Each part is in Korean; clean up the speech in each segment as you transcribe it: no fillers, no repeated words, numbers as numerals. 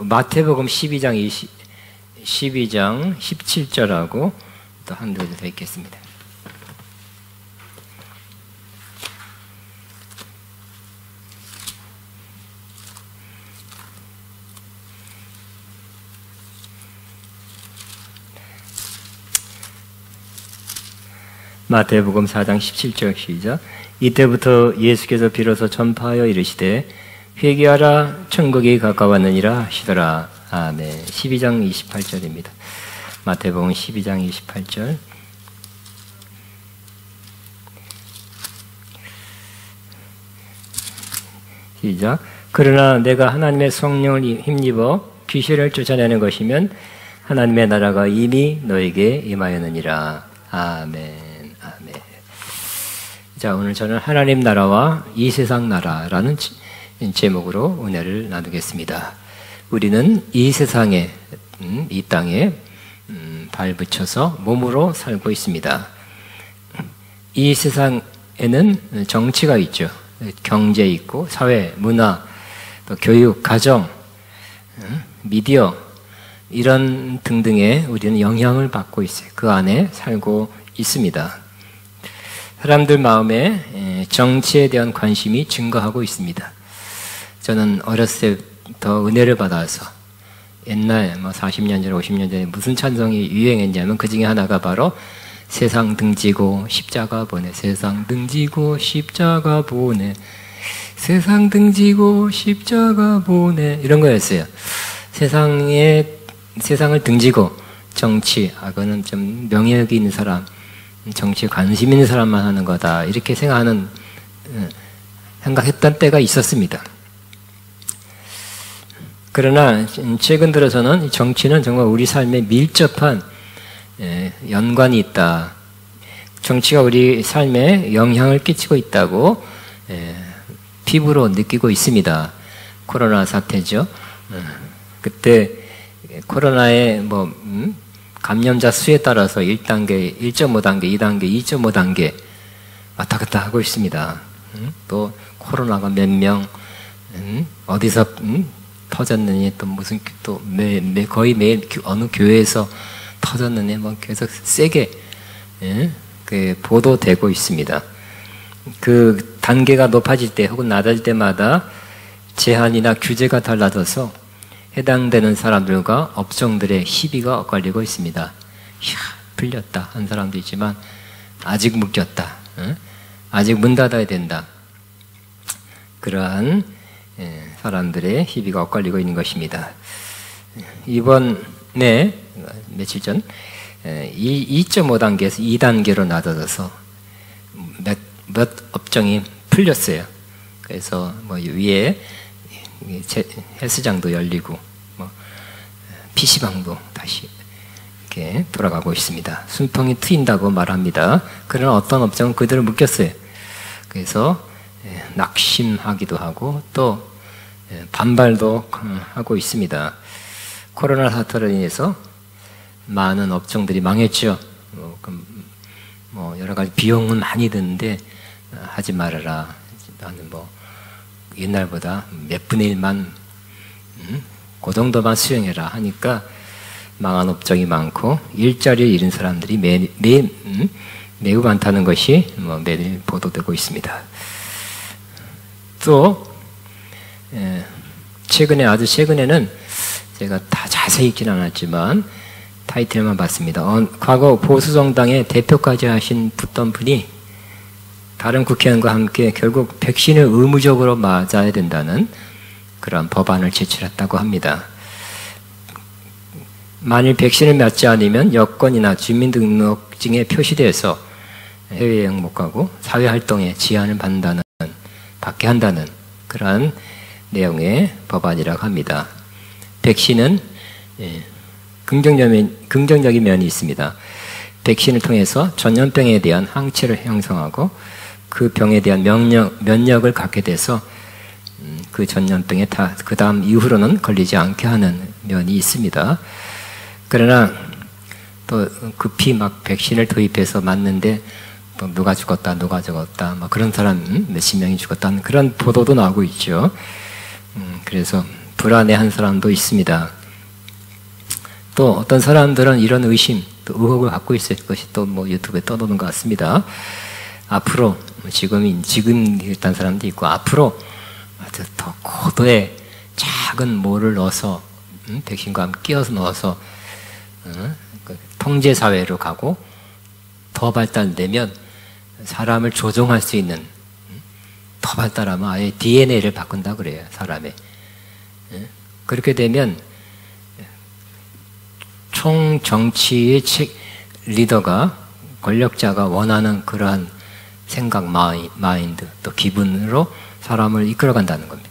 마태복음 12장 17절하고 또 한두 개 더 읽겠습니다. 마태복음 4장 17절 시작. 이때부터 예수께서 비로소 전파하여 이르시되 회개하라 천국이 가까웠느니라 하시더라. 아멘. 12장 28절입니다. 마태복음 12장 28절. 시작. 그러나 내가 하나님의 성령을 힘입어 귀신을 쫓아내는 것이면 하나님의 나라가 이미 너에게 임하였느니라. 아멘. 아멘. 자, 오늘 저는 하나님 나라와 이 세상 나라라는 제목으로 은혜를 나누겠습니다. 우리는 이 세상에, 이 땅에 발붙여서 몸으로 살고 있습니다. 이 세상에는 정치가 있죠. 경제 있고 사회, 문화, 또 교육, 가정, 미디어 이런 등등의 우리는 영향을 받고 있어요. 그 안에 살고 있습니다. 사람들 마음에 정치에 대한 관심이 증가하고 있습니다. 저는 어렸을 때부터 은혜를 받아서 옛날 40년 전에 50년 전에 무슨 찬송이 유행했냐면 그 중에 하나가 바로 세상 등지고 십자가 보내, 세상 등지고 십자가 보내, 세상 등지고 십자가 보내 이런 거였어요. 세상을 등지고 정치, 그거는 좀 명예욕이 있는 사람, 정치에 관심 있는 사람만 하는 거다 이렇게 생각했던 때가 있었습니다. 그러나 최근 들어서는 정치는 정말 우리 삶에 밀접한 연관이 있다. 정치가 우리 삶에 영향을 끼치고 있다고 피부로 느끼고 있습니다. 코로나 사태죠. 그때 코로나의 감염자 수에 따라서 1단계, 1.5단계, 2단계, 2.5단계 왔다 갔다 하고 있습니다. 또 코로나가 몇 명 어디서 터졌느니 또 무슨 또 거의 매일 어느 교회에서 터졌느니 계속 세게 보도되고 있습니다. 그 단계가 높아질 때 혹은 낮아질 때마다 제한이나 규제가 달라져서 해당되는 사람들과 업종들의 시비가 엇갈리고 있습니다. 이야, 풀렸다 한 사람도 있지만 아직 묶였다. 아직 문 닫아야 된다. 그러한 사람들의 시비가 엇갈리고 있는 것입니다. 이번에 며칠 전 2.5단계에서 2단계로 낮아져서 몇 업종이 풀렸어요. 그래서 위에 헬스장도 열리고 PC방도 다시 이렇게 돌아가고 있습니다. 순풍이 트인다고 말합니다. 그러나 어떤 업종은 그대로 묶였어요. 그래서 낙심하기도 하고 또 반발도 하고 있습니다. 코로나 사태로 인해서 많은 업종들이 망했죠. 여러 가지 비용은 많이 드는데 하지 말아라. 나는 옛날보다 몇 분의 1만 그 정도만 수용해라 하니까 망한 업종이 많고 일자리를 잃은 사람들이 매우 많다는 것이 매일 보도되고 있습니다. 또 아주 최근에는 제가 다 자세히 읽지는 않았지만 타이틀만 봤습니다. 과거 보수정당의 대표까지 붙던 분이 다른 국회의원과 함께 결국 백신을 의무적으로 맞아야 된다는 그런 법안을 제출했다고 합니다. 만일 백신을 맞지 않으면 여권이나 주민등록증에 표시돼서 해외여행 못 가고 사회활동에 제한을 받게 한다는 그러한 내용의 법안이라고 합니다. 백신은 긍정적인 면이 있습니다. 백신을 통해서 전염병에 대한 항체를 형성하고 그 병에 대한 면역을 갖게 돼서 그 전염병에 그 다음 이후로는 걸리지 않게 하는 면이 있습니다. 그러나 또 급히 백신을 도입해서 맞는데 누가 죽었다 그런 사람 몇십 명이 죽었다는 그런 보도도 나오고 있죠. 그래서 불안해한 사람도 있습니다. 또 어떤 사람들은 이런 의심, 또 의혹을 갖고 있을 것이 또 뭐 유튜브에 떠도는 것 같습니다. 앞으로 지금 일단 사람도 있고 앞으로 더 고도의 작은 모를 넣어서 백신과 함께 끼워서 넣어서 통제 사회로 가고 더 발달되면 사람을 조종할 수 있는 더 발달하면 아예 DNA를 바꾼다 그래요, 사람의. 그렇게 되면 총 정치의 리더가 권력자가 원하는 그러한 생각, 마인드, 또 기분으로 사람을 이끌어간다는 겁니다.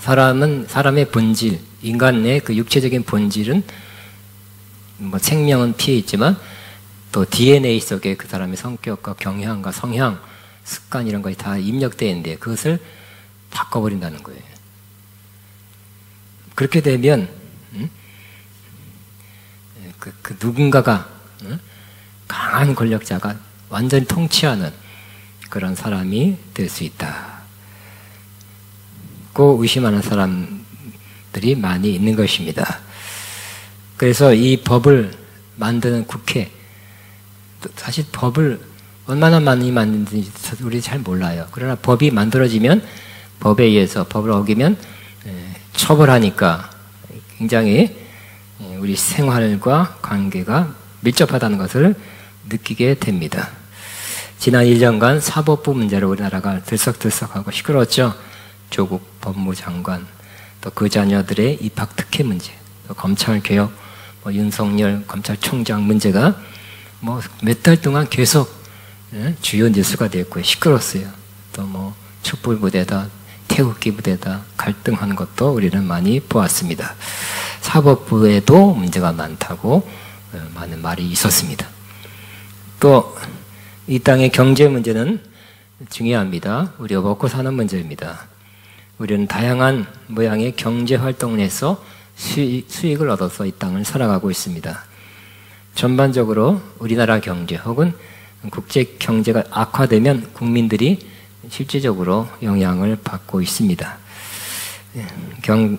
사람의 본질, 인간의 그 육체적인 본질은 뭐 생명은 피해 있지만 또 DNA 속에 그 사람의 성격과 경향과 성향, 습관 이런 것이 다 입력되어 있는데 그것을 바꿔버린다는 거예요. 그렇게 되면 그 누군가가 강한 권력자가 완전히 통치하는 그런 사람이 될 수 있다. 고 의심하는 사람들이 많이 있는 것입니다. 그래서 이 법을 만드는 국회, 사실 법을 얼마나 많이 만드는지 우리 잘 몰라요. 그러나 법이 만들어지면 법에 의해서 법을 어기면 처벌하니까 굉장히 우리 생활과 관계가 밀접하다는 것을 느끼게 됩니다. 지난 1년간 사법부 문제로 우리나라가 들썩들썩하고 시끄러웠죠. 조국 법무장관, 또 그 자녀들의 입학 특혜 문제, 또 검찰개혁, 윤석열 검찰총장 문제가 몇 달 동안 계속 주요 뉴스가 됐고요. 시끄러웠어요. 또 촛불부대다, 태극기 부대다, 갈등하는 것도 우리는 많이 보았습니다. 사법부에도 문제가 많다고 많은 말이 있었습니다. 또 이 땅의 경제 문제는 중요합니다. 우리가 먹고 사는 문제입니다. 우리는 다양한 모양의 경제 활동을 해서 수익을 얻어서 이 땅을 살아가고 있습니다. 전반적으로 우리나라 경제 혹은 국제 경제가 악화되면 국민들이 실질적으로 영향을 받고 있습니다.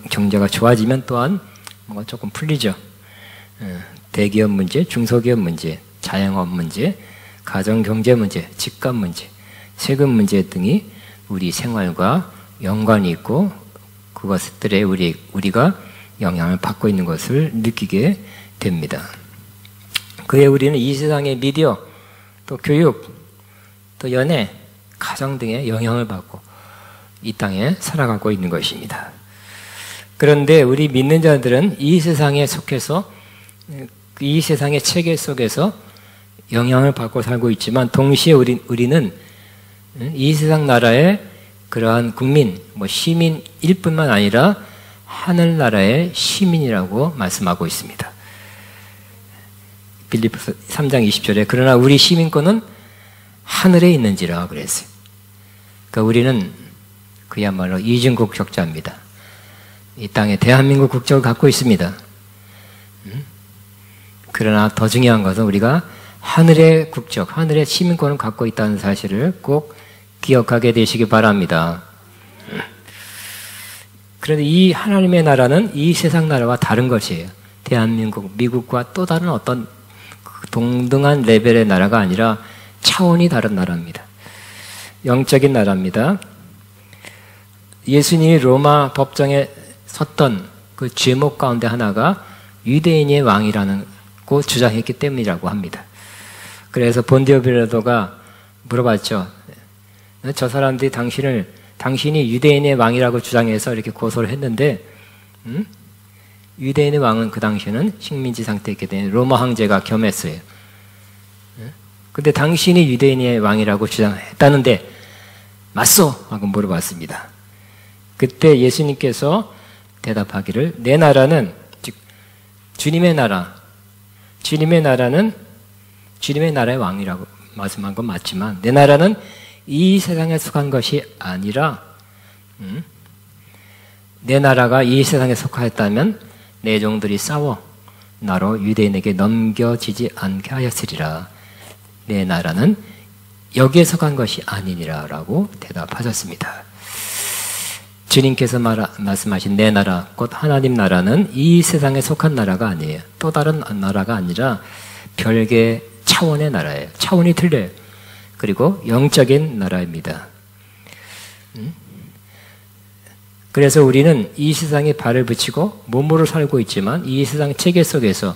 경제가 좋아지면 또한 뭔가 조금 풀리죠. 대기업 문제, 중소기업 문제, 자영업 문제, 가정경제 문제, 집값 문제, 세금 문제 등이 우리 생활과 연관이 있고 그것들에 우리가 영향을 받고 있는 것을 느끼게 됩니다. 그에 우리는 이 세상의 미디어, 또 교육, 또 연애, 가정 등의 영향을 받고 이 땅에 살아가고 있는 것입니다. 그런데 우리 믿는 자들은 이 세상에 속해서 이 세상의 체계 속에서 영향을 받고 살고 있지만 동시에 우리는 이 세상 나라의 그러한 국민, 시민일 뿐만 아니라 하늘나라의 시민이라고 말씀하고 있습니다. 빌립보서 3장 20절에 그러나 우리 시민권은 하늘에 있는지라 그랬어요. 그러니까 우리는 그야말로 이중 국적자입니다. 이 땅에 대한민국 국적을 갖고 있습니다. 그러나 더 중요한 것은 우리가 하늘의 국적, 하늘의 시민권을 갖고 있다는 사실을 꼭 기억하게 되시기 바랍니다. 그런데 이 하나님의 나라는 이 세상 나라와 다른 것이에요. 대한민국, 미국과 또 다른 어떤 동등한 레벨의 나라가 아니라 차원이 다른 나라입니다. 영적인 나라입니다. 예수님이 로마 법정에 섰던 그 죄목 가운데 하나가 유대인의 왕이라고 주장했기 때문이라고 합니다. 그래서 본디오 빌라도가 물어봤죠. 저 사람들이 당신이 유대인의 왕이라고 주장해서 이렇게 고소를 했는데, 유대인의 왕은 그 당시에는 식민지 상태였기 때문에 로마 황제가 겸했어요. 근데 당신이 유대인의 왕이라고 주장했다는데 맞소? 하고 물어봤습니다. 그때 예수님께서 대답하기를 내 나라는 즉 주님의 나라는 주님의 나라의 왕이라고 말씀한 건 맞지만 내 나라는 이 세상에 속한 것이 아니라 내 나라가 이 세상에 속하였다면 내 종들이 싸워 나로 유대인에게 넘겨지지 않게 하였으리라. 내 나라는 여기에 속한 것이 아니니라 라고 대답하셨습니다. 주님께서 말씀하신 내 나라, 곧 하나님 나라는 이 세상에 속한 나라가 아니에요. 또 다른 나라가 아니라 별개 차원의 나라예요. 차원이 틀려요. 그리고 영적인 나라입니다. 그래서 우리는 이 세상에 발을 붙이고 몸으로 살고 있지만 이 세상 체계 속에서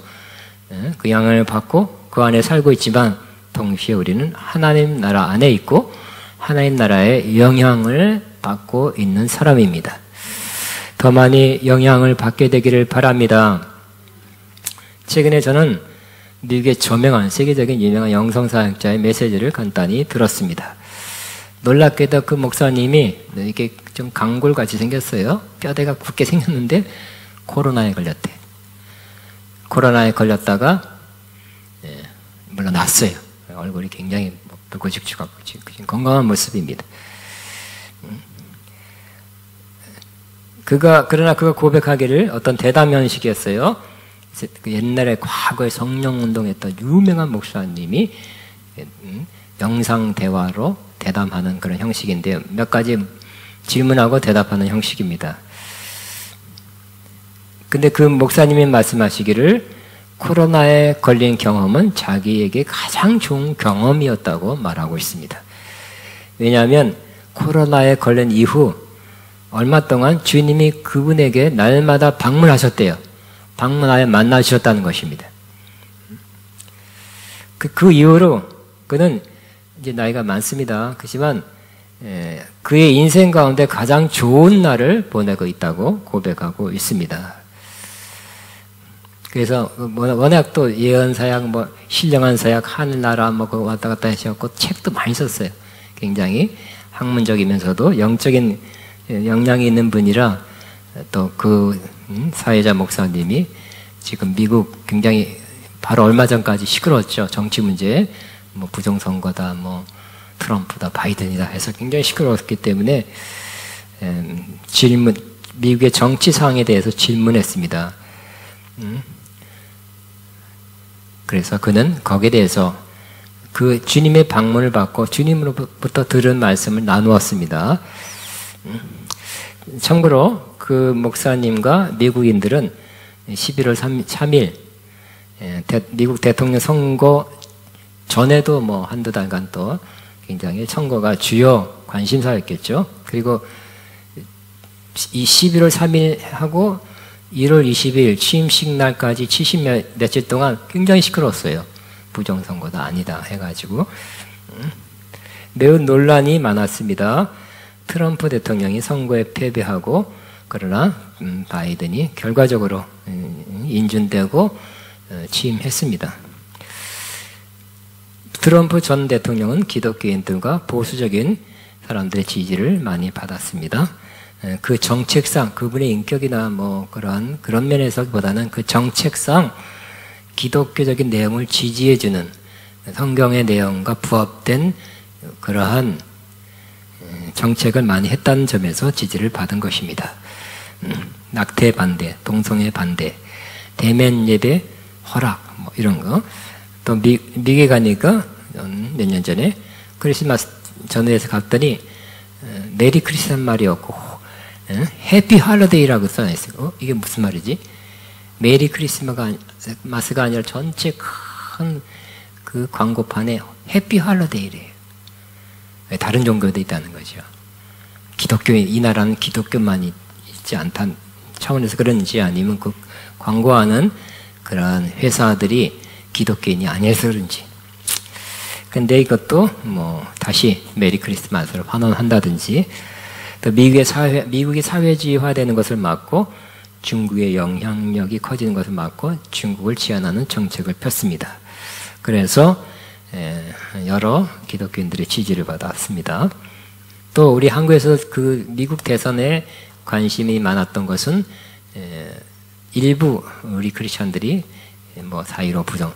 그 영향을 받고 그 안에 살고 있지만 동시에 우리는 하나님 나라 안에 있고 하나님 나라의 영향을 받고 있는 사람입니다. 더 많이 영향을 받게 되기를 바랍니다. 최근에 저는 미국의 저명한 세계적인 유명한 영성사역자의 메시지를 간단히 들었습니다. 놀랍게도 그 목사님이 이게 좀 강골같이 생겼어요. 뼈대가 굵게 생겼는데 코로나에 걸렸대. 코로나에 걸렸다가 물론 났어요. 얼굴이 굉장히 붉고직직하고 건강한 모습입니다. 그러나 그가 고백하기를 어떤 대담형식이었어요. 옛날에 과거에 성령운동했던 유명한 목사님이 영상대화로 대담하는 그런 형식인데요. 몇 가지 질문하고 대답하는 형식입니다. 근데 그 목사님이 말씀하시기를 코로나에 걸린 경험은 자기에게 가장 좋은 경험이었다고 말하고 있습니다. 왜냐하면 코로나에 걸린 이후 얼마 동안 주님이 그분에게 날마다 방문하셨대요. 방문하여 만나주셨다는 것입니다. 그 이후로 그는 이제 나이가 많습니다. 그렇지만 그의 인생 가운데 가장 좋은 날을 보내고 있다고 고백하고 있습니다. 그래서 워낙 또 예언사역, 신령한 사역, 하늘나라 그거 왔다 갔다 하셨고 책도 많이 썼어요. 굉장히 학문적이면서도 영적인 역량이 있는 분이라 또 그 사회자 목사님이 지금 미국 굉장히 바로 얼마 전까지 시끄러웠죠. 정치 문제, 부정선거다, 트럼프다, 바이든이다 해서 굉장히 시끄러웠기 때문에 미국의 정치 상황에 대해서 질문했습니다. 그래서 그는 거기에 대해서 그 주님의 방문을 받고 주님으로부터 들은 말씀을 나누었습니다. 참고로 그 목사님과 미국인들은 11월 3일 미국 대통령 선거 전에도 한두 달간 또 굉장히 선거가 주요 관심사였겠죠. 그리고 이 11월 3일 하고 1월 20일 취임식 날까지 70몇칠 동안 굉장히 시끄러웠어요. 부정선거다 아니다 해가지고 매우 논란이 많았습니다. 트럼프 대통령이 선거에 패배하고 그러나 바이든이 결과적으로 인준되고 취임했습니다. 트럼프 전 대통령은 기독교인들과 보수적인 사람들의 지지를 많이 받았습니다. 그 정책상 그분의 인격이나 그런 면에서보다는 그 정책상 기독교적인 내용을 지지해주는 성경의 내용과 부합된 그러한 정책을 많이 했다는 점에서 지지를 받은 것입니다. 낙태 반대, 동성애 반대, 대면 예배 허락 이런 거. 또 미국에 가니까 몇 년 전에 크리스마스 전후에서 갔더니 메리 크리스마스 말이 없고 해피 할러데이라고 써있어요. 이게 무슨 말이지? 메리 크리스마스가 아니라 전체 큰 그 광고판에 해피 할러데이래요. 다른 종교도 있다는 거죠. 기독교인, 이 나라는 기독교만 있지 않다는 차원에서 그런지 아니면 그 광고하는 그런 회사들이 기독교인이 아니어서 그런지. 근데 이것도 다시 메리 크리스마스를 환원한다든지 또 미국이 사회주의화되는 것을 막고 중국의 영향력이 커지는 것을 막고 중국을 지원하는 정책을 폈습니다. 그래서 여러 기독교인들의 지지를 받았습니다. 또 우리 한국에서 그 미국 대선에 관심이 많았던 것은 일부 우리 크리스천들이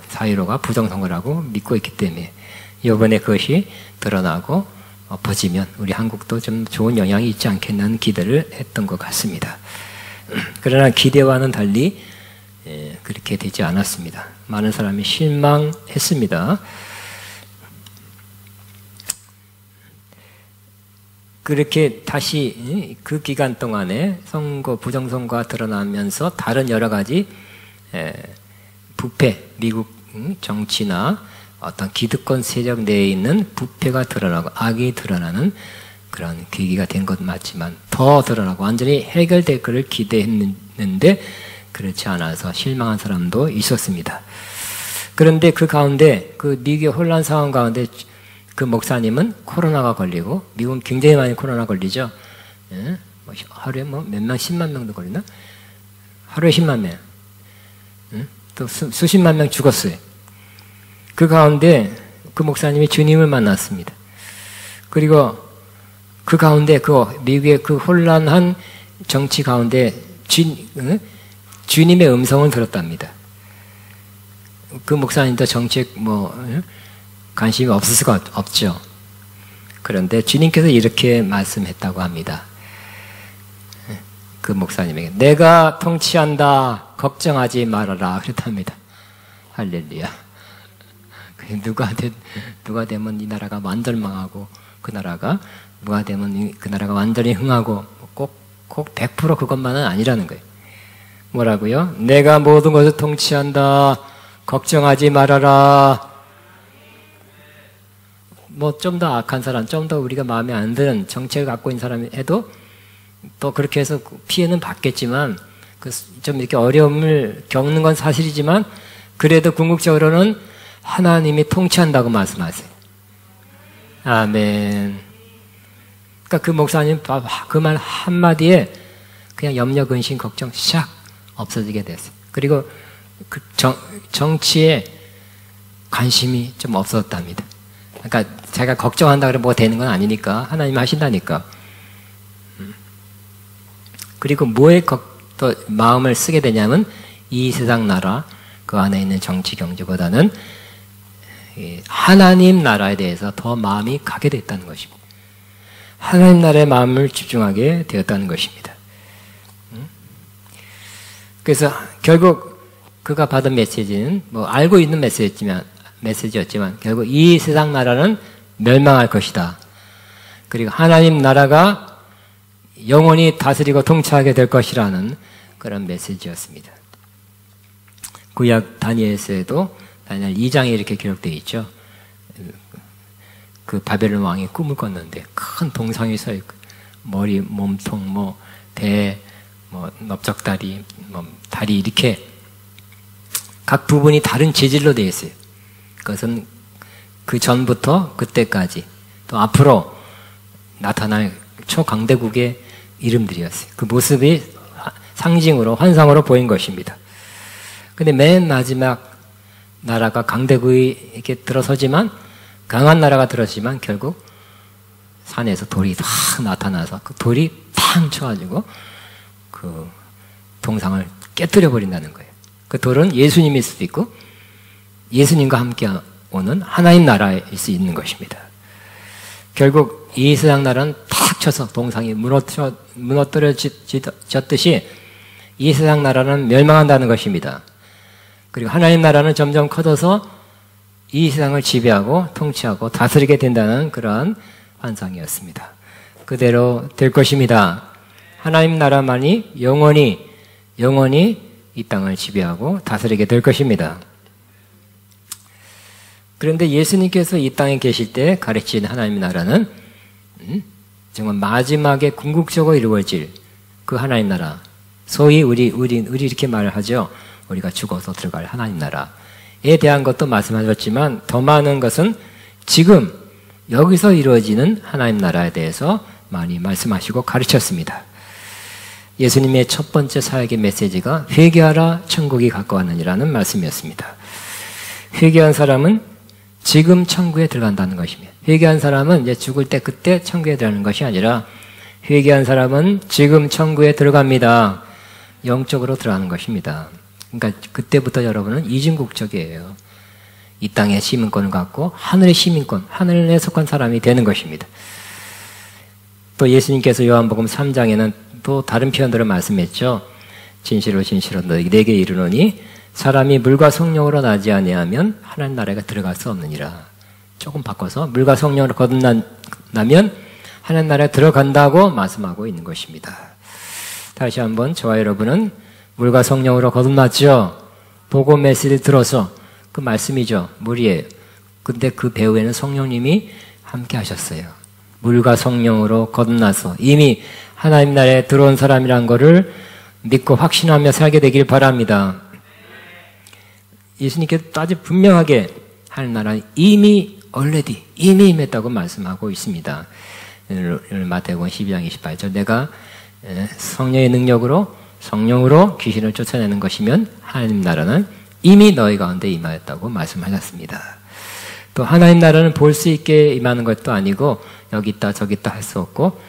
사유로가 부정선거라고 믿고 있기 때문에 이번에 그것이 드러나고 엎어지면 우리 한국도 좀 좋은 영향이 있지 않겠냐는 기대를 했던 것 같습니다. 그러나 기대와는 달리 그렇게 되지 않았습니다. 많은 사람이 실망했습니다. 그렇게 다시 그 기간 동안에 선거, 부정선거가 드러나면서 다른 여러 가지 부패, 미국 정치나 어떤 기득권 세력 내에 있는 부패가 드러나고 악이 드러나는 그런 계기가 된 것 맞지만 더 드러나고 완전히 해결될 것을 기대했는데 그렇지 않아서 실망한 사람도 있었습니다. 그런데 그 가운데 그 미국의 혼란 상황 가운데 그 목사님은 코로나가 걸리고 미국은 굉장히 많이 코로나 걸리죠. 예? 뭐 하루에 뭐 몇 명, 10만 명도 걸리나? 하루에 10만 명. 또 수십만 명 죽었어요. 그 가운데 그 목사님이 주님을 만났습니다. 그리고 그 가운데 그 미국의 그 혼란한 정치 가운데 주님의 음성을 들었답니다. 그 목사님도 정치에 관심이 없을 수가 없죠. 그런데 주님께서 이렇게 말씀했다고 합니다. 그 목사님에게 내가 통치한다 걱정하지 말아라 그랬답니다. 할렐루야. 누가 되면 이 나라가 완전 망하고 그 나라가 누가 되면 그 나라가 완전히 흥하고 꼭 100% 그것만은 아니라는 거예요. 뭐라고요? 내가 모든 것을 통치한다 걱정하지 말아라. 뭐 좀 더 악한 사람, 좀 더 우리가 마음에 안 드는 정책을 갖고 있는 사람이 해도 또 그렇게 해서 피해는 받겠지만 좀 이렇게 어려움을 겪는 건 사실이지만 그래도 궁극적으로는 하나님이 통치한다고 말씀하세요. 아멘. 그러니까 그 목사님 그 말 한마디에 그냥 염려, 근심, 걱정 샥 없어지게 됐어요. 그리고 그 정치에 관심이 좀 없었답니다. 그러니까 제가 걱정한다 그러면 뭐 되는 건 아니니까 하나님 하신다니까. 그리고 뭐에 더 마음을 쓰게 되냐면 이 세상 나라 그 안에 있는 정치 경제보다는 하나님 나라에 대해서 더 마음이 가게 됐다는 것입니다. 하나님 나라의 마음을 집중하게 되었다는 것입니다. 그래서 결국 그가 받은 메시지는 뭐 알고 있는 메시지였지만 결국 이 세상 나라는 멸망할 것이다. 그리고 하나님 나라가 영원히 다스리고 통치하게 될 것이라는 그런 메시지였습니다. 구약 다니엘서에도 다니엘 2장에 이렇게 기록되어 있죠. 그 바벨론 왕이 꿈을 꿨는데 큰 동상이 서 있고 머리, 몸통, 배, 넓적다리, 다리 이렇게 각 부분이 다른 재질로 되어 있어요. 그것은 그 전부터 그때까지 또 앞으로 나타날 초강대국의 이름들이었어요. 그 모습이 상징으로 환상으로 보인 것입니다. 근데 맨 마지막 나라가 강대국이 이렇게 들어서지만 강한 나라가 들어서지만 결국 산에서 돌이 확 나타나서 그 돌이 탕 쳐가지고 그 동상을 깨뜨려 버린다는 거예요. 그 돌은 예수님일 수도 있고 예수님과 함께 오는 하나님 나라일 수 있는 것입니다. 결국 이 세상 나라는 탁 쳐서 동상이 무너뜨려졌듯이 이 세상 나라는 멸망한다는 것입니다. 그리고 하나님 나라는 점점 커져서 이 세상을 지배하고 통치하고 다스리게 된다는 그러한 환상이었습니다. 그대로 될 것입니다. 하나님 나라만이 영원히 이 땅을 지배하고 다스리게 될 것입니다. 그런데 예수님께서 이 땅에 계실 때 가르친 하나님 나라는 정말 마지막에 궁극적으로 이루어질 그 하나님 나라, 소위 우리 이렇게 말을 하죠. 우리가 죽어서 들어갈 하나님 나라에 대한 것도 말씀하셨지만 더 많은 것은 지금 여기서 이루어지는 하나님 나라에 대해서 많이 말씀하시고 가르쳤습니다. 예수님의 첫 번째 사역의 메시지가 회개하라 천국이 가까웠느니라는 말씀이었습니다. 회개한 사람은 지금 천국에 들어간다는 것입니다. 회개한 사람은 이제 죽을 때 그때 천국에 들어가는 것이 아니라 회개한 사람은 지금 천국에 들어갑니다. 영적으로 들어가는 것입니다. 그러니까 그때부터 여러분은 이중국적이에요. 이 땅의 시민권을 갖고 하늘의 시민권, 하늘에 속한 사람이 되는 것입니다. 또 예수님께서 요한복음 3장에는 또 다른 표현들을 말씀했죠. 진실로 진실로 너에게 이르노니 사람이 물과 성령으로 나지 아니하면 하나님 나라에 들어갈 수 없느니라. 조금 바꿔서 물과 성령으로 거듭나면 하나님 나라에 들어간다고 말씀하고 있는 것입니다. 다시 한번 저와 여러분은 물과 성령으로 거듭났죠. 복음 메시지를 들어서 그 말씀이죠. 물이에요. 근데 그 배후에는 성령님이 함께 하셨어요. 물과 성령으로 거듭나서 이미 하나님 나라에 들어온 사람이란 것을 믿고 확신하며 살게 되길 바랍니다. 예수님께서 아주 분명하게 하나님 나라는 이미 이미 임했다고 말씀하고 있습니다. 오늘 마태복음 12장 28절 내가 성령의 능력으로 성령으로 귀신을 쫓아내는 것이면 하나님 나라는 이미 너희 가운데 임하였다고 말씀하셨습니다. 또 하나님 나라는 볼 수 있게 임하는 것도 아니고 여기 있다 저기 있다 할 수 없고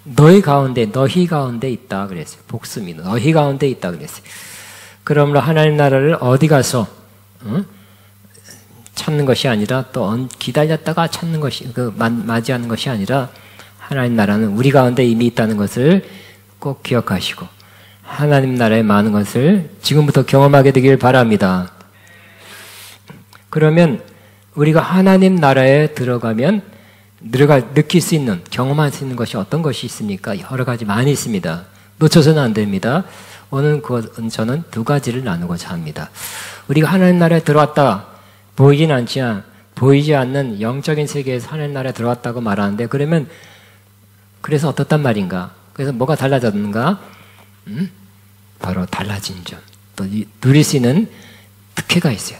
너희 가운데 있다 그랬어요. 복음이 너희 가운데 있다 그랬어요. 그러므로 하나님 나라를 어디 가서 찾는 것이 아니라 또 기다렸다가 찾는 것이 맞이하는 것이 아니라 하나님 나라는 우리 가운데 이미 있다는 것을 꼭 기억하시고 하나님 나라의 많은 것을 지금부터 경험하게 되길 바랍니다. 그러면 우리가 하나님 나라에 들어가면 느낄 수 있는, 경험할 수 있는 것이 어떤 것이 있습니까? 여러 가지 많이 있습니다. 놓쳐서는 안 됩니다. 오늘 저는 두 가지를 나누고자 합니다. 우리가 하나님 나라에 들어왔다, 보이진 않지만 보이지 않는 영적인 세계에서 하나님 나라에 들어왔다고 말하는데 그러면 그래서 어떻단 말인가? 그래서 뭐가 달라졌는가? 바로 달라진 점. 또 누릴 수 있는 특혜가 있어요.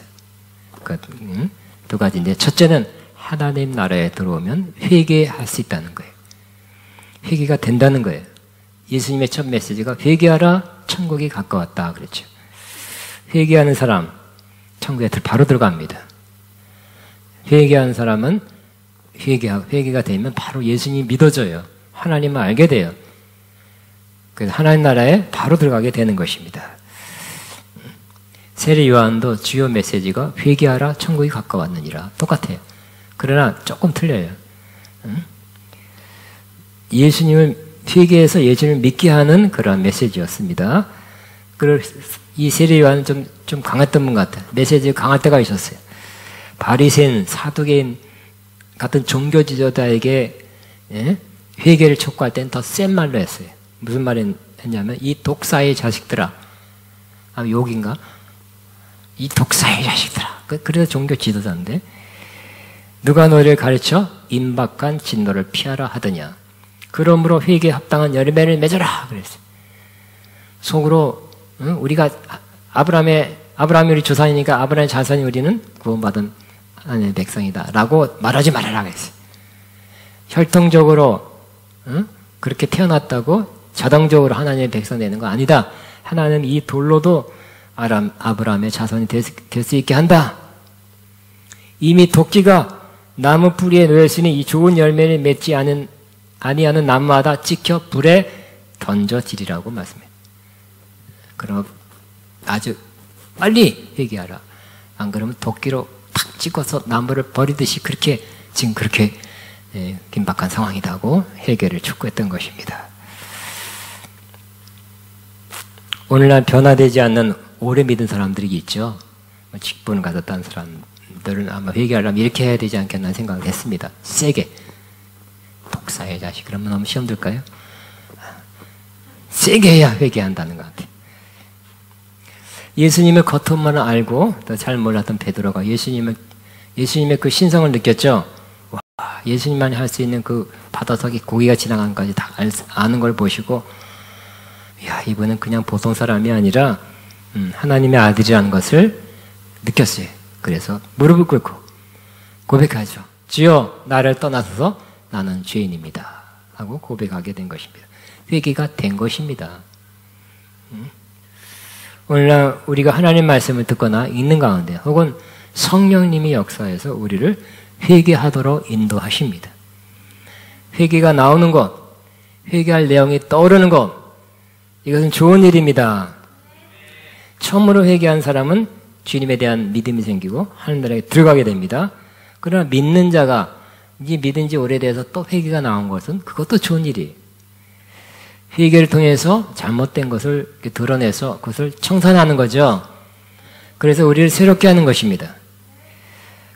두 가지인데 첫째는 하나님 나라에 들어오면 회개할 수 있다는 거예요. 회개가 된다는 거예요. 예수님의 첫 메시지가 회개하라 천국이 가까웠다 그랬죠. 회개하는 사람 천국에 바로 들어갑니다. 회개하는 사람은 회개가 되면 바로 예수님이 믿어져요. 하나님을 알게 돼요. 그래서 하나님 나라에 바로 들어가게 되는 것입니다. 세례 요한도 주요 메시지가 회개하라 천국이 가까웠느니라 똑같아요. 그러나 조금 틀려요. 예수님을 회개해서 예수님을 믿게 하는 그러한 메시지였습니다. 이 세례 요한은 좀 강했던 분 같아요. 메시지가 강할 때가 있었어요. 바리새인, 사두개인 같은 종교 지도자에게 회개를 촉구할 때는 더 센 말로 했어요. 무슨 말 했냐면 이 독사의 자식들아. 욕인가? 이 독사의 자식들아. 그래서 종교 지도자인데 누가 너희를 가르쳐 임박한 진노를 피하라 하더냐. 그러므로 회개에 합당한 열매를 맺어라 그랬어요. 속으로 우리가 아브라함이 우리 조상이니까 아브라함의 자손이 우리는 구원받은 하나님의 백성이다 라고 말하지 말아라 그랬어요. 혈통적으로 그렇게 태어났다고 자동적으로 하나님의 백성 되는 거 아니다. 하나님 이 돌로도 아브라함의 자손이 될 수 있게 한다. 이미 도끼가 나무 뿌리에 놓였으니 이 좋은 열매를 맺지 아니하는 나무마다 찍혀 불에 던져지리라고 말씀해요. 그럼 아주 빨리 회개하라. 안 그러면 도끼로 탁 찍어서 나무를 버리듯이 지금 그렇게 긴박한 상황이라고 회개를 촉구했던 것입니다. 오늘날 변화되지 않는 오래 믿은 사람들이 있죠. 직분을 가졌다는 사람들은 아마 회개하려면 이렇게 해야 되지 않겠나 생각을 했습니다. 세게. 독사의 자식. 그러면 너무 시험 들까요? 세게 해야 회개한다는 것 같아요. 예수님의 겉으로만 알고 또 잘 몰랐던 베드로가 예수님의 그 신성을 느꼈죠. 와, 예수님만이 할 수 있는 그 바다석에 고기가 지나간 것까지 다 아는 걸 보시고 야, 이분은 그냥 보통 사람이 아니라 하나님의 아들이라는 것을 느꼈어요. 그래서 무릎을 꿇고 고백하죠. 주여 나를 떠나소서 나는 죄인입니다. 하고 고백하게 된 것입니다. 회개가 된 것입니다. 오늘날 우리가 하나님 말씀을 듣거나 읽는 가운데 혹은 성령님이 역사해서 우리를 회개하도록 인도하십니다. 회개가 나오는 것, 회개할 내용이 떠오르는 것, 이것은 좋은 일입니다. 처음으로 회개한 사람은 주님에 대한 믿음이 생기고 하늘나라에 들어가게 됩니다. 그러나 믿는 자가 이제 믿은 지 오래돼서 또 회개가 나온 것은 그것도 좋은 일이에요. 회개를 통해서 잘못된 것을 드러내서 그것을 청산하는 거죠. 그래서 우리를 새롭게 하는 것입니다.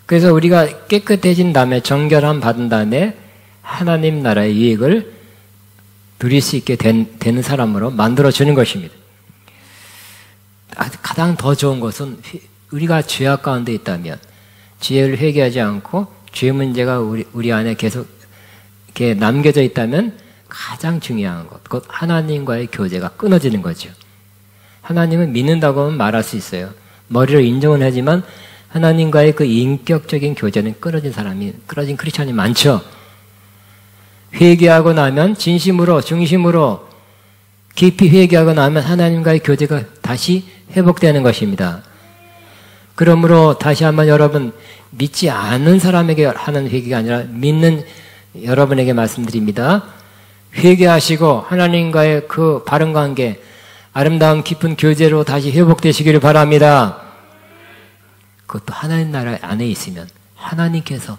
그래서 우리가 깨끗해진 다음에 정결함 받은 다음에 하나님 나라의 유익을 누릴 수 있게 되는 사람으로 만들어주는 것입니다. 가장 더 좋은 것은 우리가 죄악 가운데 있다면 죄를 회개하지 않고 죄 문제가 우리 안에 계속 이렇게 남겨져 있다면 가장 중요한 것, 곧 하나님과의 교제가 끊어지는 거죠. 하나님은 믿는다고 하면 말할 수 있어요. 머리로 인정은 하지만 하나님과의 그 인격적인 교제는 끊어진 크리스찬이 많죠. 회개하고 나면 진심으로 중심으로 깊이 회개하고 나면 하나님과의 교제가 다시 회복되는 것입니다. 그러므로 다시 한번 여러분, 믿지 않는 사람에게 하는 회개가 아니라 믿는 여러분에게 말씀드립니다. 회개하시고 하나님과의 그 바른 관계, 아름다운 깊은 교제로 다시 회복되시기를 바랍니다. 그것도 하나님 나라 안에 있으면 하나님께서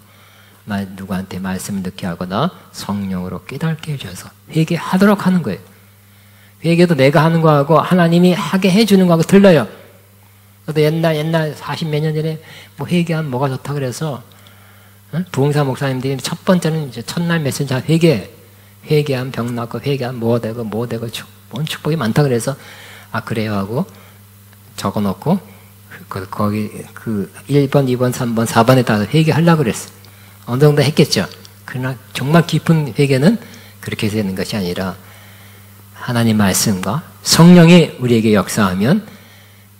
누구한테 말씀을 듣게 하거나 성령으로 깨닫게 해주셔서 회개하도록 하는 거예요. 회개도 내가 하는 거하고 하나님이 하게 해주는 거하고 틀려요. 저도 옛날 40몇 년 전에 뭐 회개하면 뭐가 좋다 그래서 부흥사 목사님들이 첫 번째는 이제 첫날 메시지 회개하면 병 낫고 회개하면 뭐 되고 뭔 축복이 많다 그래서 그래요 하고 적어놓고 거기 1번, 2번, 3번, 4번에 따라서 회개하려고 그랬어요. 어느 정도 했겠죠. 그러나 정말 깊은 회개는 그렇게 되는 것이 아니라 하나님 말씀과 성령이 우리에게 역사하면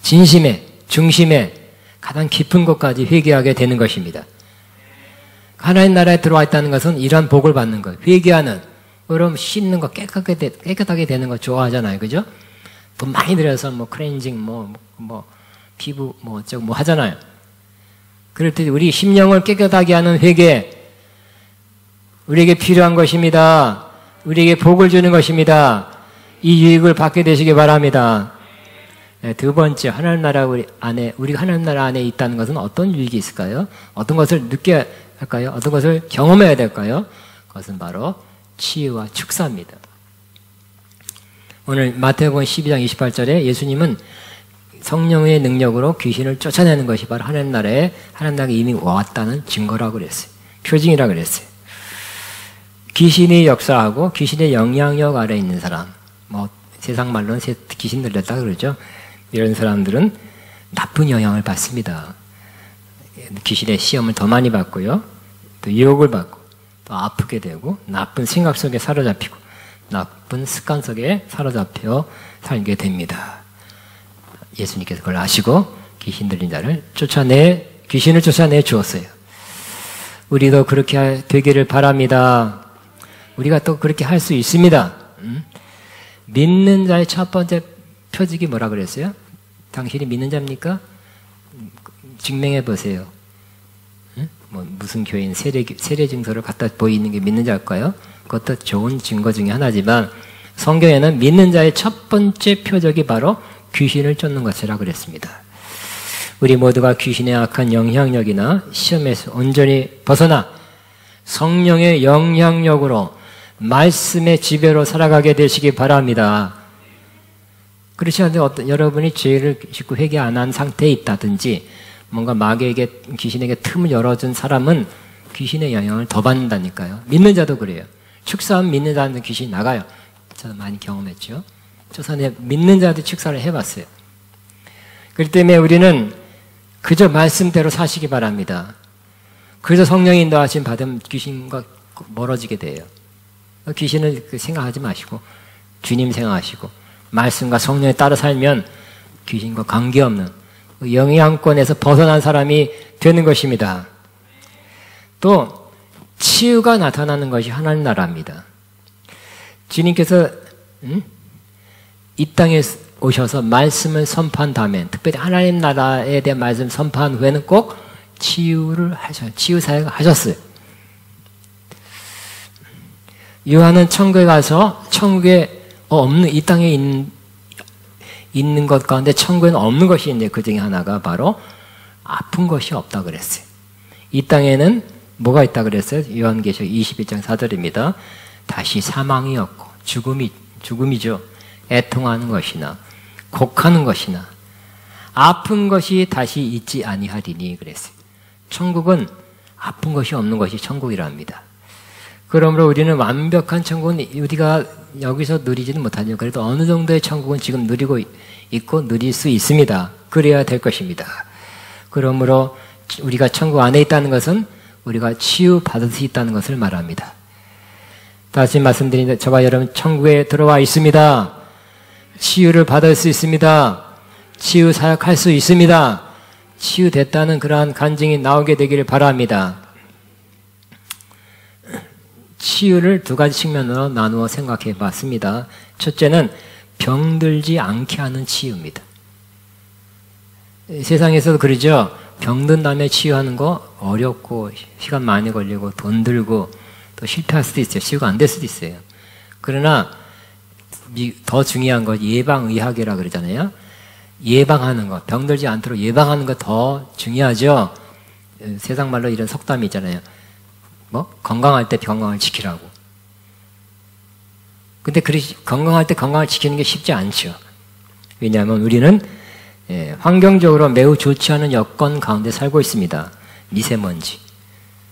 진심에 중심에 가장 깊은 곳까지 회개하게 되는 것입니다. 하나님 나라에 들어와 있다는 것은 이러한 복을 받는 것. 회개하는, 여러분 씻는 거 깨끗하게 되는 거 좋아하잖아요, 그죠? 돈 많이 들여서 뭐 클렌징, 피부 어쩌고 하잖아요. 그럴 때 우리 심령을 깨끗하게 하는 회개, 우리에게 필요한 것입니다. 우리에게 복을 주는 것입니다. 이 유익을 받게 되시기 바랍니다. 네, 두 번째, 우리가 하나님 나라 안에 있다는 것은 어떤 유익이 있을까요? 어떤 것을 느껴야 할까요? 어떤 것을 경험해야 될까요? 그것은 바로 치유와 축사입니다. 오늘 마태복음 12장 28절에 예수님은 성령의 능력으로 귀신을 쫓아내는 것이 바로 하나님 나라에 이미 왔다는 증거라고 그랬어요. 표징이라고 그랬어요. 귀신이 역사하고 귀신의 영향력 아래 있는 사람, 세상 말로는 귀신 들렸다 그러죠. 이런 사람들은 나쁜 영향을 받습니다. 귀신의 시험을 더 많이 받고요. 또 유혹을 받고 또 아프게 되고 나쁜 생각 속에 사로잡히고 나쁜 습관 속에 사로잡혀 살게 됩니다. 예수님께서 그걸 아시고 귀신 들린 자를 귀신을 쫓아내 주었어요. 우리도 그렇게 되기를 바랍니다. 우리가 또 그렇게 할 수 있습니다. 믿는 자의 첫 번째 표적이 뭐라 그랬어요? 당신이 믿는 자입니까? 증명해 보세요. 무슨 교인 세례 증서를 갖다 보이는 게 믿는 자일까요? 그것도 좋은 증거 중에 하나지만 성경에는 믿는 자의 첫 번째 표적이 바로 귀신을 쫓는 것이라고 그랬습니다. 우리 모두가 귀신의 악한 영향력이나 시험에서 온전히 벗어나 성령의 영향력으로 말씀의 지배로 살아가게 되시기 바랍니다. 그렇지 않은데 여러분이 죄를 짓고 회개 안 한 상태에 있다든지 뭔가 마귀에게 귀신에게 틈을 열어준 사람은 귀신의 영향을 더 받는다니까요. 믿는 자도 그래요. 축사하면 믿는 자한테 귀신이 나가요. 저도 많이 경험했죠. 조선에 믿는 자한테 축사를 해봤어요. 그렇기 때문에 우리는 그저 말씀대로 사시기 바랍니다. 그래서 성령의 인도하심 받으면 귀신과 멀어지게 돼요. 귀신을 생각하지 마시고 주님 생각하시고 말씀과 성령에 따라 살면 귀신과 관계없는 영향권에서 벗어난 사람이 되는 것입니다. 또 치유가 나타나는 것이 하나님 나라입니다. 주님께서 이 땅에 오셔서 말씀을 선포한 다음에 특별히 하나님 나라에 대한 말씀 선포한 후에는 꼭 치유를 하셔요. 치유 사역을 하셨어요. 요한은 천국에 가서 천국에 없는 이 땅에 있는 것 가운데 천국에는 없는 것이 있는데 그 중에 하나가 바로 아픈 것이 없다 그랬어요. 이 땅에는 뭐가 있다 그랬어요? 요한계시록 21장 4절입니다. 다시 사망이 없고 죽음이죠. 애통하는 것이나 곡하는 것이나 아픈 것이 다시 있지 아니하리니 그랬어요. 천국은 아픈 것이 없는 것이 천국이랍니다. 그러므로 우리는 완벽한 천국은 우리가 여기서 누리지는 못하죠. 그래도 어느 정도의 천국은 지금 누리고 있고 누릴 수 있습니다. 그래야 될 것입니다. 그러므로 우리가 천국 안에 있다는 것은 우리가 치유받을 수 있다는 것을 말합니다. 다시 말씀드리는데 저와 여러분 천국에 들어와 있습니다. 치유를 받을 수 있습니다. 치유 사역할 수 있습니다. 치유됐다는 그러한 간증이 나오게 되기를 바랍니다. 치유를 두 가지 측면으로 나누어 생각해 봤습니다. 첫째는 병들지 않게 하는 치유입니다. 세상에서도 그러죠. 병든 다음에 치유하는 거 어렵고 시간 많이 걸리고 돈 들고 또 실패할 수도 있어요. 치유가 안 될 수도 있어요. 그러나 더 중요한 건 예방의학이라고 그러잖아요. 예방하는 것, 병들지 않도록 예방하는 것 더 중요하죠. 세상 말로 이런 속담이 있잖아요. 건강할 때 건강을 지키라고. 근데 건강할 때 건강을 지키는 게 쉽지 않죠. 왜냐하면 우리는 환경적으로 매우 좋지 않은 여건 가운데 살고 있습니다. 미세먼지.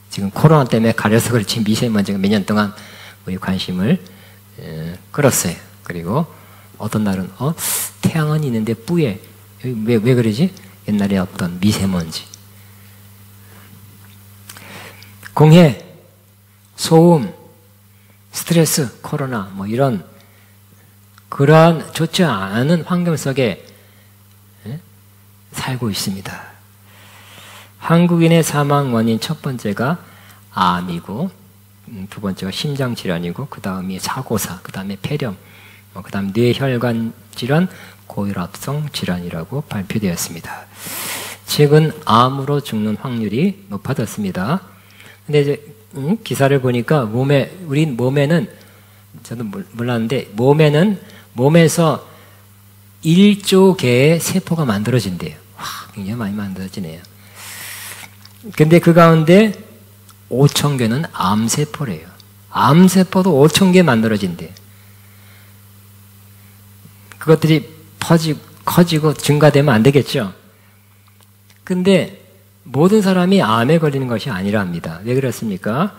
지금 코로나 때문에 가려서 그렇지 미세먼지가 몇 년 동안 우리 관심을 끌었어요. 그리고 어떤 날은 태양은 있는데 뿌예. 왜 그러지? 옛날에 없던 미세먼지. 공해, 소음, 스트레스, 코로나 이런 그러한 좋지 않은 환경 속에 살고 있습니다. 한국인의 사망 원인 첫 번째가 암이고 두 번째가 심장질환이고 그 다음이 사고사, 그 다음에 폐렴, 그 다음 뇌혈관 질환, 고혈압성 질환이라고 발표되었습니다. 최근 암으로 죽는 확률이 높아졌습니다. 근데 이제 기사를 보니까 우리 몸에는 저도 몰랐는데 몸에서 1조 개의 세포가 만들어진대요. 와, 굉장히 많이 만들어지네요. 근데 그 가운데 5천 개는 암세포래요. 암세포도 5천 개 만들어진대요. 그것들이 커지고 증가되면 안 되겠죠. 근데 모든 사람이 암에 걸리는 것이 아니랍니다. 왜 그렇습니까?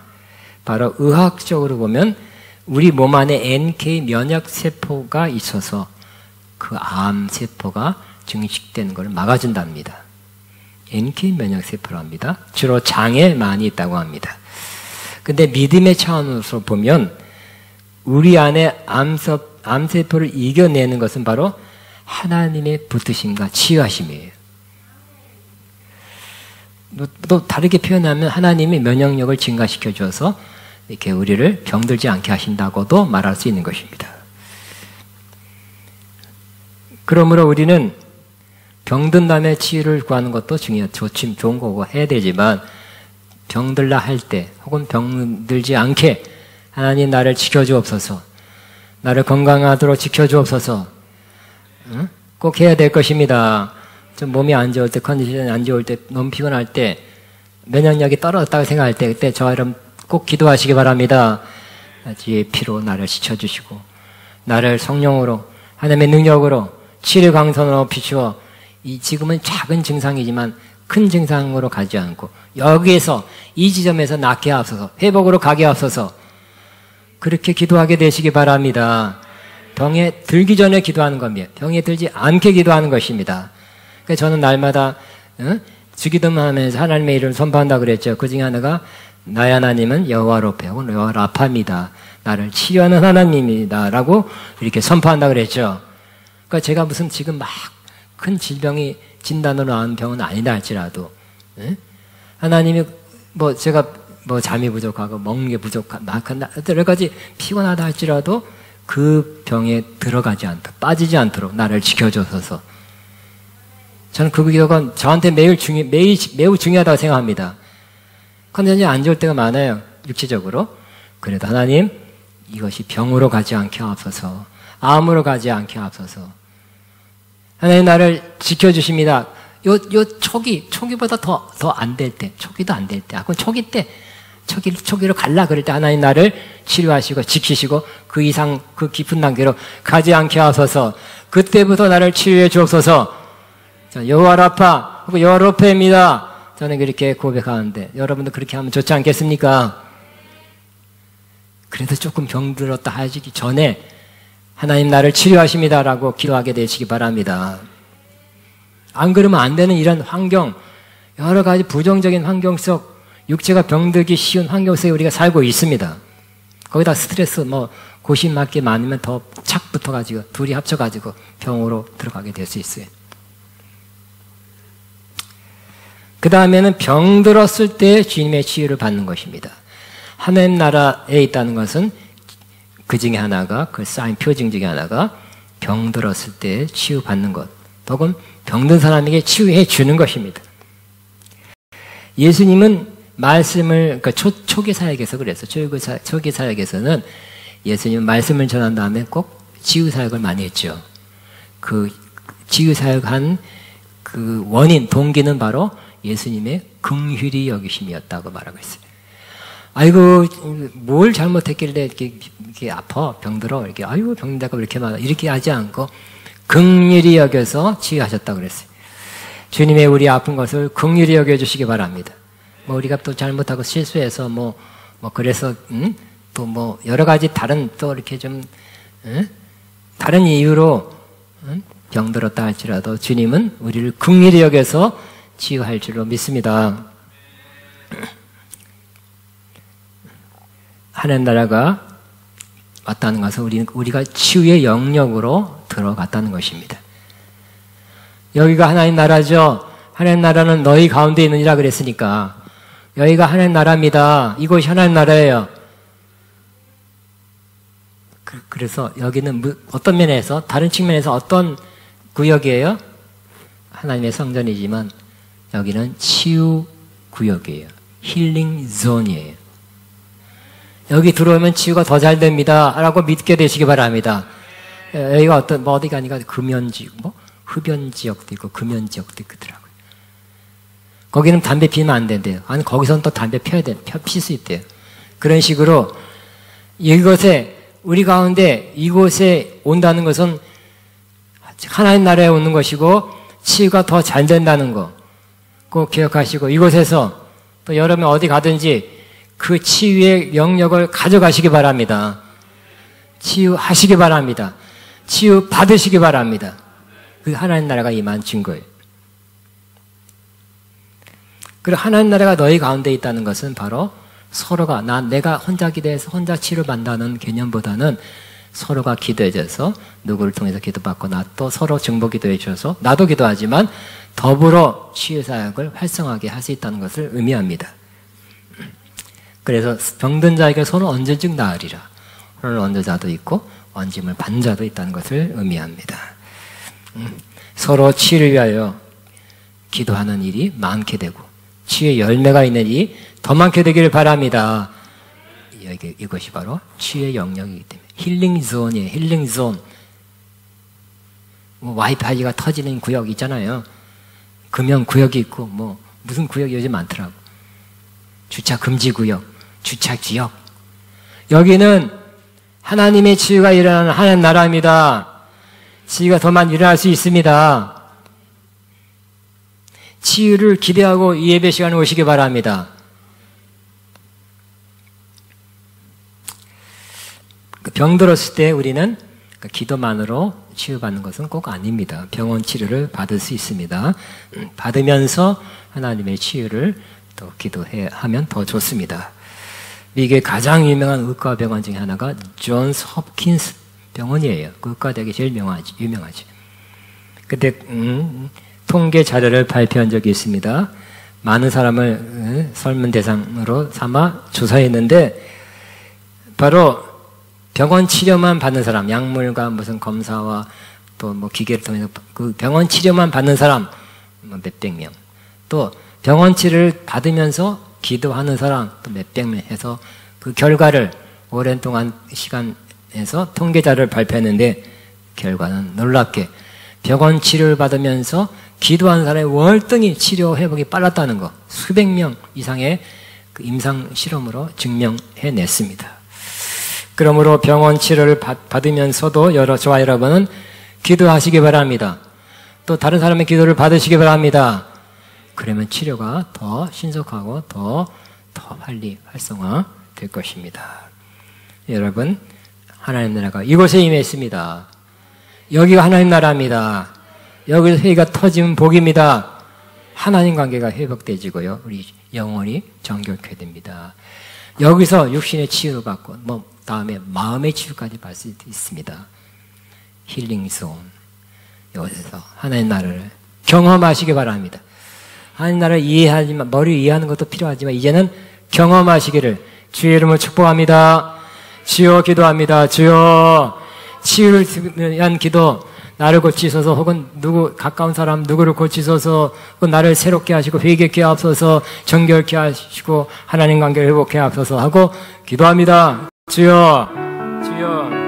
바로 의학적으로 보면 우리 몸 안에 NK 면역세포가 있어서 그 암세포가 증식되는 것을 막아준답니다. NK 면역세포랍니다. 주로 장에 많이 있다고 합니다. 근데 믿음의 차원으로 보면 우리 안에 암세포를 이겨내는 것은 바로 하나님의 붙드심과 치유하심이에요. 또 다르게 표현하면 하나님이 면역력을 증가시켜 주어서 이렇게 우리를 병들지 않게 하신다고도 말할 수 있는 것입니다. 그러므로 우리는 병든 다음에 치유를 구하는 것도 좋은 거고 해야 되지만 병들라 할 때 혹은 병들지 않게 하나님 나를 지켜주옵소서, 나를 건강하도록 지켜주옵소서 꼭 해야 될 것입니다. 좀 몸이 안 좋을 때, 컨디션이 안 좋을 때, 너무 피곤할 때, 면역력이 떨어졌다고 생각할 때, 그때 저와 여러분 꼭 기도하시기 바랍니다. 지혜의 피로 나를 씻어주시고, 나를 성령으로, 하나님의 능력으로, 치료 강선으로 비추어, 지금은 작은 증상이지만 큰 증상으로 가지 않고, 여기에서, 이 지점에서 낫게 하옵소서, 회복으로 가게 하옵소서, 그렇게 기도하게 되시기 바랍니다. 병에 들기 전에 기도하는 겁니다. 병에 들지 않게 기도하는 것입니다. 그래서 저는 날마다 주기도만 하면서 하나님의 이름을 선포한다 그랬죠. 그 중에 하나가 나의 하나님은 여호와로페 혹은 여호와 라파입니다. 나를 치유하는 하나님입니다. 라고 이렇게 선포한다 그랬죠. 그러니까 제가 무슨 지금 막 큰 질병이 진단으로 나온 병은 아니다 할지라도 하나님이 제가 잠이 부족하고 먹는 게 부족하고 여러 가지 피곤하다 할지라도 그 병에 들어가지 않도록 빠지지 않도록 나를 지켜줘서 저는 그 기도가 저한테 매우 중요하다고 생각합니다. 컨디션이 안 좋을 때가 많아요. 육체적으로. 그래도 하나님 이것이 병으로 가지 않게 하옵소서, 암으로 가지 않게 하옵소서. 하나님 나를 지켜주십니다. 초기보다 더 안 될 때, 초기도 안 될 때, 그럼 초기 때 초기로 갈라 그럴 때 하나님 나를 치료하시고 지키시고 그 이상 그 깊은 단계로 가지 않게 하소서. 그때부터 나를 치유해 주옵소서. 여호와 라파 혹은 여호와 로페입니다. 저는 그렇게 고백하는데 여러분도 그렇게 하면 좋지 않겠습니까? 그래도 조금 병들었다 하시기 전에 하나님 나를 치료하십니다라고 기도하게 되시기 바랍니다. 안 그러면 안 되는 이런 환경, 여러 가지 부정적인 환경 속 육체가 병들기 쉬운 환경 속에 우리가 살고 있습니다. 거기다 스트레스 고심 맞게 많으면 더 착 붙어가지고 둘이 합쳐가지고 병으로 들어가게 될 수 있어요. 그 다음에는 병들었을 때 주님의 치유를 받는 것입니다. 하나님 나라에 있다는 것은 그 중에 하나가, 그 사인 표징 중에 하나가 병들었을 때 치유받는 것, 혹은 병든 사람에게 치유해 주는 것입니다. 예수님은 말씀을, 그러니까 초기 사역에서 그랬어요. 초기 사역에서는 예수님은 말씀을 전한 다음에 꼭 치유 사역을 많이 했죠. 그 치유 사역한 그 원인, 동기는 바로 예수님의 긍휼히 여기심이었다고 말하고 있어요. 아이고, 뭘 잘못했길래 이렇게 아파, 병들어, 이렇게, 아이고, 병든다고 이렇게 많아. 이렇게 하지 않고, 긍휼히 여겨서 치유하셨다고 그랬어요. 주님의 우리 아픈 것을 긍휼히 여겨주시기 바랍니다. 우리가 또 잘못하고 실수해서 그래서, 또 여러 가지 다른 또 이렇게 좀, 다른 이유로, 병들었다 할지라도 주님은 우리를 긍휼히 여겨서 치유할 줄로 믿습니다. 하나님 나라가 왔다는 것은 우리가 치유의 영역으로 들어갔다는 것입니다. 여기가 하나님 나라죠. 하나님 나라는 너희 가운데 있느니라 그랬으니까 여기가 하나님 나라입니다. 이곳이 하나님 나라예요. 그래서 여기는 어떤 면에서, 다른 측면에서 어떤 구역이에요? 하나님의 성전이지만 여기는 치유 구역이에요. 힐링 존이에요. 여기 들어오면 치유가 더 잘 됩니다 라고 믿게 되시기 바랍니다. 여기가 어디가 아니라 금연지역, 흡연지역도 있고 금연지역도 있더라고요. 거기는 담배 피우면 안 된대요. 아니, 거기서는 또 담배 피워야 돼. 필 수 있대요. 그런 식으로 우리 가운데 이곳에 온다는 것은 하나님 나라에 오는 것이고 치유가 더 잘 된다는 거 꼭 기억하시고, 이곳에서 또 여러분 어디 가든지 그 치유의 영역을 가져가시기 바랍니다. 치유하시기 바랍니다. 치유 받으시기 바랍니다. 그 하나님 나라가 임한 증거예요. 그리고 하나님 나라가 너희 가운데 있다는 것은 바로 서로가 내가 혼자 기도해서 혼자 치료받는다는 개념보다는 서로가 기도해줘서 누구를 통해서 기도받고 또 서로 증보 기도해 주셔서 나도 기도하지만 더불어 치유사역을 활성화하게 할 수 있다는 것을 의미합니다. 그래서 병든 자에게 손을 얹은 즉 나으리라. 손을 얹은 자도 있고 얹음을 받는 자도 있다는 것을 의미합니다. 서로 치유를 위하여 기도하는 일이 많게 되고 치유의 열매가 있는 일이 더 많게 되기를 바랍니다. 이것이 바로 치유의 영역이기 때문에 힐링존이에요. 힐링존. 와이파이가 터지는 구역 있잖아요. 금연 구역이 있고 무슨 구역이 요즘 많더라고. 주차 금지 구역, 주차 지역. 여기는 하나님의 치유가 일어나는 하나님 나라입니다. 치유가 더 많이 일어날 수 있습니다. 치유를 기대하고 이 예배 시간에 오시기 바랍니다. 병들었을 때 우리는 기도만으로 치유받는 것은 꼭 아닙니다. 병원 치료를 받을 수 있습니다. 받으면서 하나님의 치유를 또 기도하면 더 좋습니다. 미국의 가장 유명한 의과병원 중에 하나가 존스 홉킨스 병원이에요. 그 의과대학이 제일 유명하지. 그때 통계 자료를 발표한 적이 있습니다. 많은 사람을 설문 대상으로 삼아 조사했는데 바로 병원 치료만 받는 사람, 약물과 무슨 검사와 또 기계를 통해서 그 병원 치료만 받는 사람 몇백 명, 또 병원 치료를 받으면서 기도하는 사람 또 몇백 명 해서 그 결과를 오랜 동안 시간에서 통계 자료를 발표했는데 결과는 놀랍게 병원 치료를 받으면서 기도하는 사람의 월등히 치료 회복이 빨랐다는 거, 수백 명 이상의 그 임상 실험으로 증명해냈습니다. 그러므로 병원 치료를 받으면서도 저와 여러분은 기도하시기 바랍니다. 또 다른 사람의 기도를 받으시기 바랍니다. 그러면 치료가 더 신속하고 더 빨리 활성화 될 것입니다. 여러분, 하나님 나라가 이곳에 임했습니다. 여기가 하나님 나라입니다. 여기서 회의가 터지면 복입니다. 하나님 관계가 회복되지고요. 우리 영혼이 정결케 됩니다. 여기서 육신의 치유를 받고 다음에 마음의 치유까지 받을 수 있습니다. 힐링존. 여기서 하나님 나라를 경험하시기 바랍니다. 하나님 나라를 이해하지만 머리로 이해하는 것도 필요하지만 이제는 경험하시기를 주의 이름으로 축복합니다. 주여 기도합니다. 주여 치유를 위한 기도, 나를 고치소서, 혹은 가까운 사람 누구를 고치소서, 혹은 나를 새롭게 하시고 회개케 하옵소서, 정결케 하시고 하나님 관계를 회복케 하옵소서 하고 기도합니다. 주여, 주여.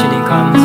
주님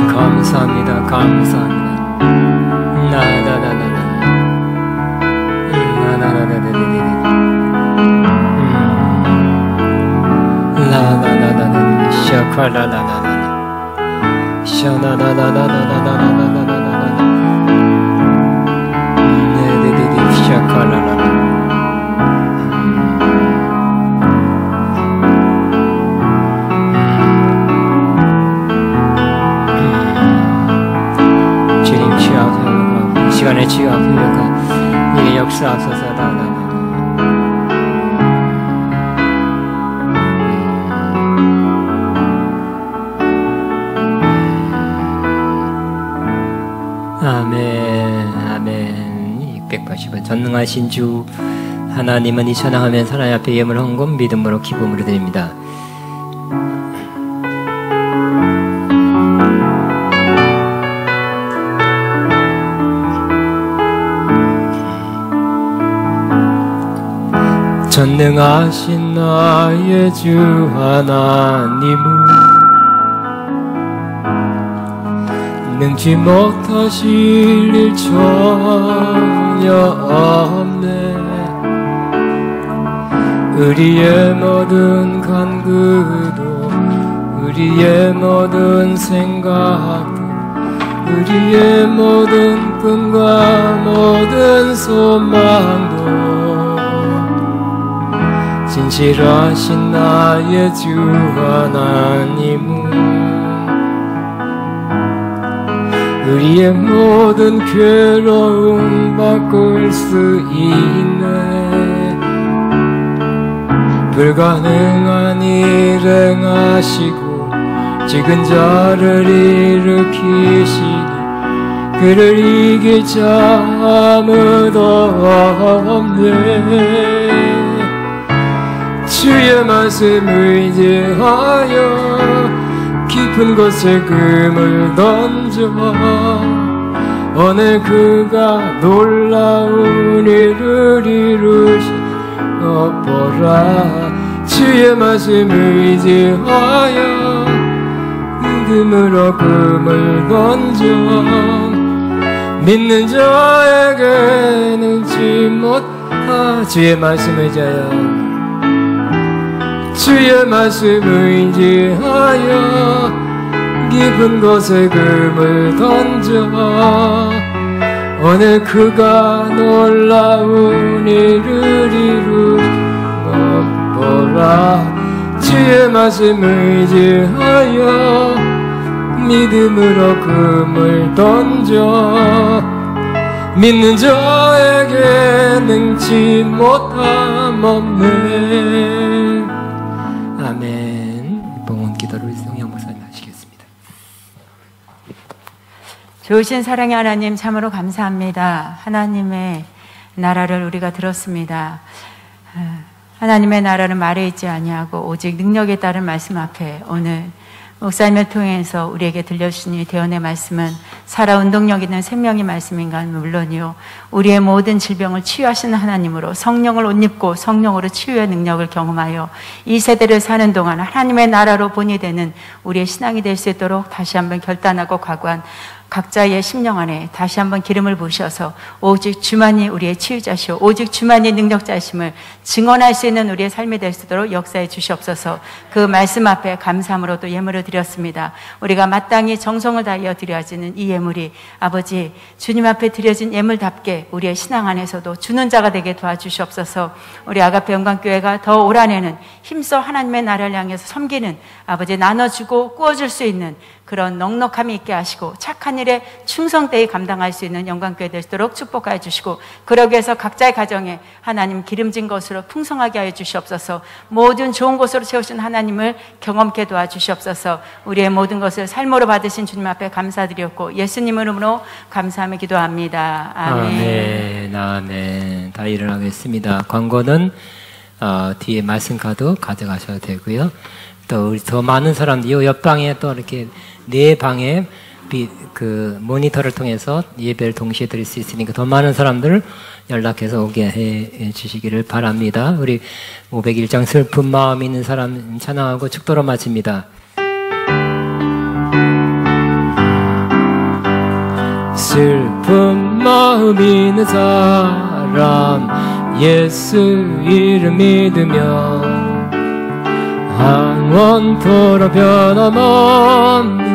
감사합니다. 감사합니다. 시간에 치유하옵소서. 이게 역사하소서. 아멘, 아멘. 680번. 전능하신 주 하나님은 이 찬양하면 하나님 앞에 예물 헌금 믿음으로 기쁨으로 드립니다. 전능하신 나의 주 하나님은 능치 못하실 일 전혀 없네. 우리의 모든 간구도 우리의 모든 생각도 우리의 모든 꿈과 모든 소망도 진실하신 나의 주 하나님은 우리의 모든 괴로움 바꿀 수 있네. 불가능한 일 행하시고 죽은 자를 일으키시니 그를 이길 자 아무도 없네. 주의 말씀 의지하여 깊은 곳에 금을 던져 오늘 그가 놀라운 일을 이루시어보라. 주의 말씀 의지하여 믿음으로 금을 던져 믿는 자에게 능치 못하. 주의 말씀 의지하여 주의 말씀 의지하여 깊은 곳에 금을 던져 오늘 그가 놀라운 일을 이루어보라. 주의 말씀 의지하여 믿음으로 금을 던져 믿는 자에게 능치 못함 없네. 아멘. 봉헌 기도를 성령 목사님 하시겠습니다. 좋으신 사랑의 하나님, 참으로 감사합니다. 하나님의 나라를 우리가 들었습니다. 하나님의 나라는 말에 있지 아니하고 오직 능력에 따른 말씀 앞에 오늘 목사님을 통해서 우리에게 들려주신 이 대언의 말씀은 살아 운동력 있는 생명의 말씀인가 물론이요, 우리의 모든 질병을 치유하시는 하나님으로 성령을 옷 입고 성령으로 치유의 능력을 경험하여 이 세대를 사는 동안 하나님의 나라로 본이 되는 우리의 신앙이 될 수 있도록 다시 한번 결단하고 각오한 각자의 심령 안에 다시 한번 기름을 부으셔서 오직 주만이 우리의 치유자시오, 오직 주만이 능력자심을 증언할 수 있는 우리의 삶이 될 수 있도록 역사해 주시옵소서. 그 말씀 앞에 감사함으로 또 예물을 드렸습니다. 우리가 마땅히 정성을 다하여 드려지는 이 예물이 아버지 주님 앞에 드려진 예물답게 우리의 신앙 안에서도 주는 자가 되게 도와주시옵소서. 우리 아가페 영광교회가 더 올 한해는 힘써 하나님의 나라를 향해서 섬기는 아버지 나눠주고 꾸어줄 수 있는 그런 넉넉함이 있게 하시고 착한 일에 충성되이 감당할 수 있는 영광교회 될 수 있도록 축복하여 주시고, 그러기 위해서 각자의 가정에 하나님 기름진 것으로 풍성하게 하여 주시옵소서. 모든 좋은 것으로 채우신 하나님을 경험케 도와주시옵소서. 우리의 모든 것을 삶으로 받으신 주님 앞에 감사드렸고 예수님 이름으로 감사하며 기도합니다. 아멘. 아멘. 아멘. 다 일어나겠습니다. 광고는 뒤에 말씀 카드 가져가셔도 되고요. 또 우리 더 많은 사람들 이 옆방에 또 이렇게 네 방에 그 모니터를 통해서 예배를 동시에 드릴 수 있으니까 더 많은 사람들 연락해서 오게 해 주시기를 바랍니다. 우리 501장 슬픈 마음 있는 사람 찬양하고 축도로 마칩니다. 슬픈 마음 있는 사람 예수 이름 믿으며 영원토록 변함없는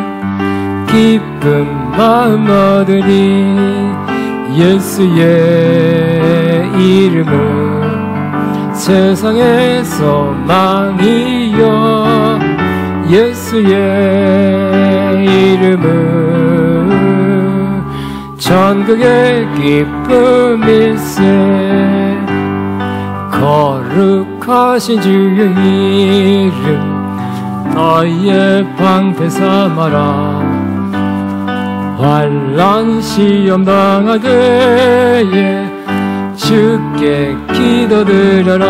기쁜 마음 얻으리. 예수의 이름은 세상의 소망이요 예수의 이름은 전국의 기쁨일세. 거룩하신 주의 이름 너희의 방패 삼아라. 환난 시험 당할 때에 주께 기도드려라.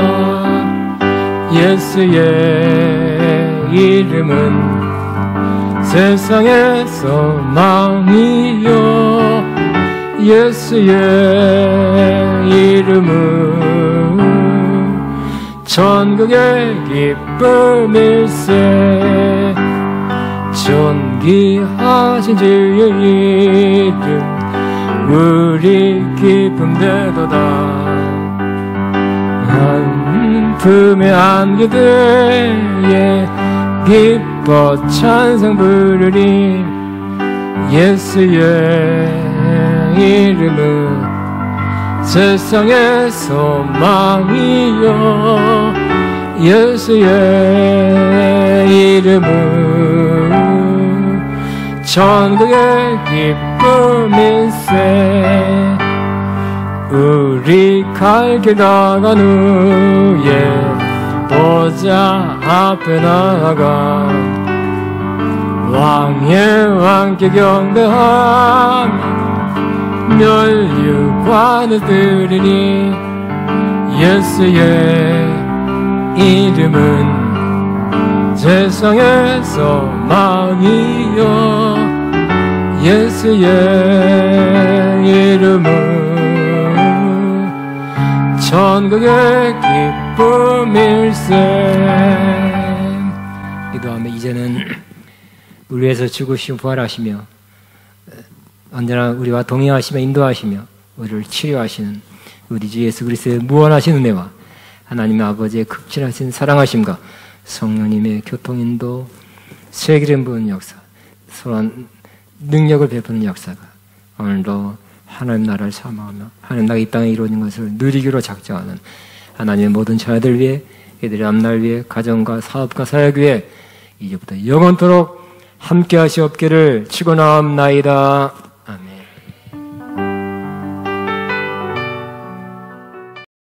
예수의 이름은 세상의 소망이요 예수의 이름은 전국의 기쁨일세. 존귀하신 주의 이름 우리 기쁨 되도다. 한 품에 안길 때에 기뻐 찬송 부르리. 예수의 이름은 세상의 소망이요 예수의 이름은 천국의 기쁨일세. 우리 갈 길 나간 후에 보좌 앞에 나아가 왕의 왕께 경배하며 멸류관을 드리니. 예수의 이름은 세상의 소망이요 예수의 이름은 천국의 기쁨일세. 기도하며 이제는 우리 위해서 죽으시고 부활하시며 언제나 우리와 동행하시며 인도하시며 우리를 치료하시는 우리 주 예수 그리스도의 무한하신 은혜와 하나님의 아버지의 극진하신 사랑하심과 성령님의 교통인도 세기름 부은 역사 선한 능력을 베푸는 역사가 오늘도 하나님 나라를 사모하며 하나님 나라 이 땅에 이루어진 것을 누리기로 작정하는 하나님의 모든 자녀들 위해 그들의 앞날 위해 가정과 사업과 사역 위해 이제부터 영원토록 함께 하시옵기를 축원하옵나이다.